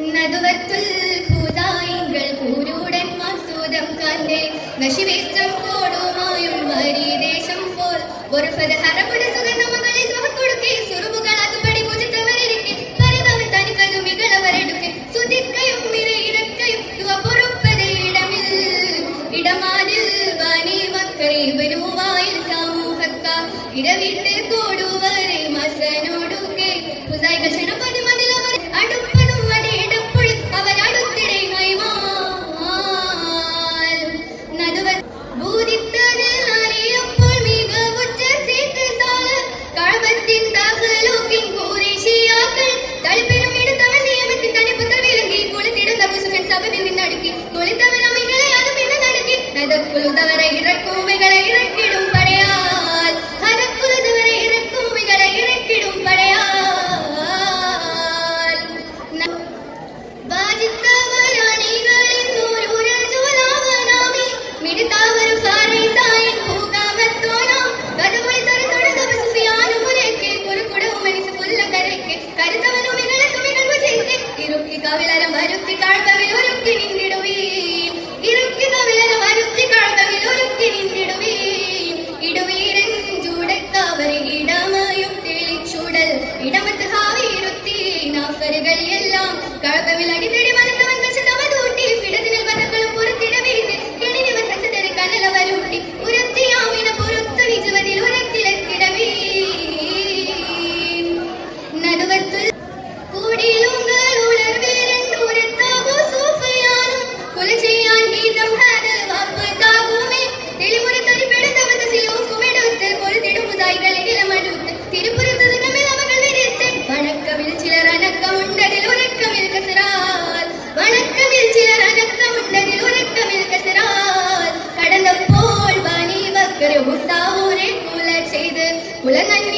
നടുവത്തുൽ ഭൂതായികൾ കൂരുടൻ മസൂദം Kante നശിവേറ്റം കോടുമായും വരിദേശം പോൽ ഒരു ഹരപുര സുഗന്ധ മകളിൽ കൊടുക്കെ സുറുമുകൾ അതുപടി പൂജിത്തവരിക്കെ പരതവൻ തനിക്കതു മികളവരെടുക്കെ സുതിക്കയും ഇരക്കയും പൊറുപ്പത് ഇടമാതിൽ വാനി മക്കളെ വരുവായിൽ സമൂഹക്ക ഇടവിട്ട് കൂടുവരെ മസനോടുക്കെ പുതായികൾ ക്ഷണപതി മതിലവർ അടുപ്പതും വടയിടപ്പുഴി അവരടുത്തിടെ കൈമാൽ നടുവ ഭൂതിത്തതിൽ അറിയപ്പോൾ മികവുറ്റ സീതസാല് കഴവത്തിൻ തഹലൂക്കിൻ കൂരിശിയാക്കൾ തളിപ്പെരും എടുത്തവൻ നിയമത്തിൻ തണിപ്പുത്ത വിലങ്ങി കുളിത്തിടുന്ന പുസുകൻ സഭയിൽ നിന്നടുക്കി കുളിത്തവൻ അമ്മകളെ അത് പിന്നെ നടക്കി നദക്കുലുതവരെ ഇറക്കുമികളെ ഇറക്കിടും പടയാൽ ഹരക്കുലുതവരെ ഇറക്കുമികളെ ഇറക്കിടും പടയാൽ വാജിത്തവരാണികളിൽ നൂറുരജുലാവനാമി മിടുത്താവരും സാരൈതായൻ ഭൂകാമത്തോനാം കഥപൊളി തരത്തൊടുത്ത സുഫിയാനുമുരയ്ക്ക് കുറുകുടവും മനിച്ച് പുല്ലക്കരയ്ക്ക് കരുത്തവനും മികളെ തുമികൾ വിജയിച്ച് ഇരുക്കി കവിളരം വരുത്തി കാഴ്ത്തവിൽ ഒരുക്കി നിന്നിടുവീൻ ഇരുക്കി കവിളരം വരുത്തി കാഴ്ത്തവിൽ ഒരുക്കി നിന്നിടുവീൻ ഇടുവീരൻ ചൂടക്കവരെ ഇടമയും തെളിച്ചുടൽ ഇടമത്ത് ഹാവിയിരുത്തി നാഫറുകൾ എല്ലാം കഴകവിൽ അടിത്തടി മനത്തവൻ കശത്തവതൂട്ടി പിടതിനിൽ വതകളും പുറത്തിടവേറ്റ് കെണിനിവർ സച്ചതരെ കനലവരൂട്ടി ഉരത്തിയാമിന പുറത്തു നിജവതിൽ ഉരത്തിലെത്തിടവീൻ നടുവത്തുൽ കൂടിയിലുങ്ങൾ ഉളർവേരൻ ഉരത്താകൂ സൂഫയാനും കുല ചെയ്യാൻ ഗീതം ഹാദ് വാപ്പ് താകുമേ തെളിമുറത്തൊരു പെടുത്തവത സിയൂഫുമെടുത്ത് പൊറുതിടും മുതായികളെ നിലമടുത്ത് തിരുപ്പുറത്ത് നമ്മിൽ അവകൾ വിരത്ത് വണക്കമിൽ ചിലർ അനക്കമുണ്ടതിൽ ഉറക്കമിൽ കസറാൽ വണക്കമിൽ ചിലർ അനക്കമുണ്ടതിൽ ഉറക്കമിൽ കസറാൽ കടന്നപ്പോൾ വാനി വക്കരെ മുസ്താവൂരെ കുല ചെയ്ത് കുലനഞ്ഞ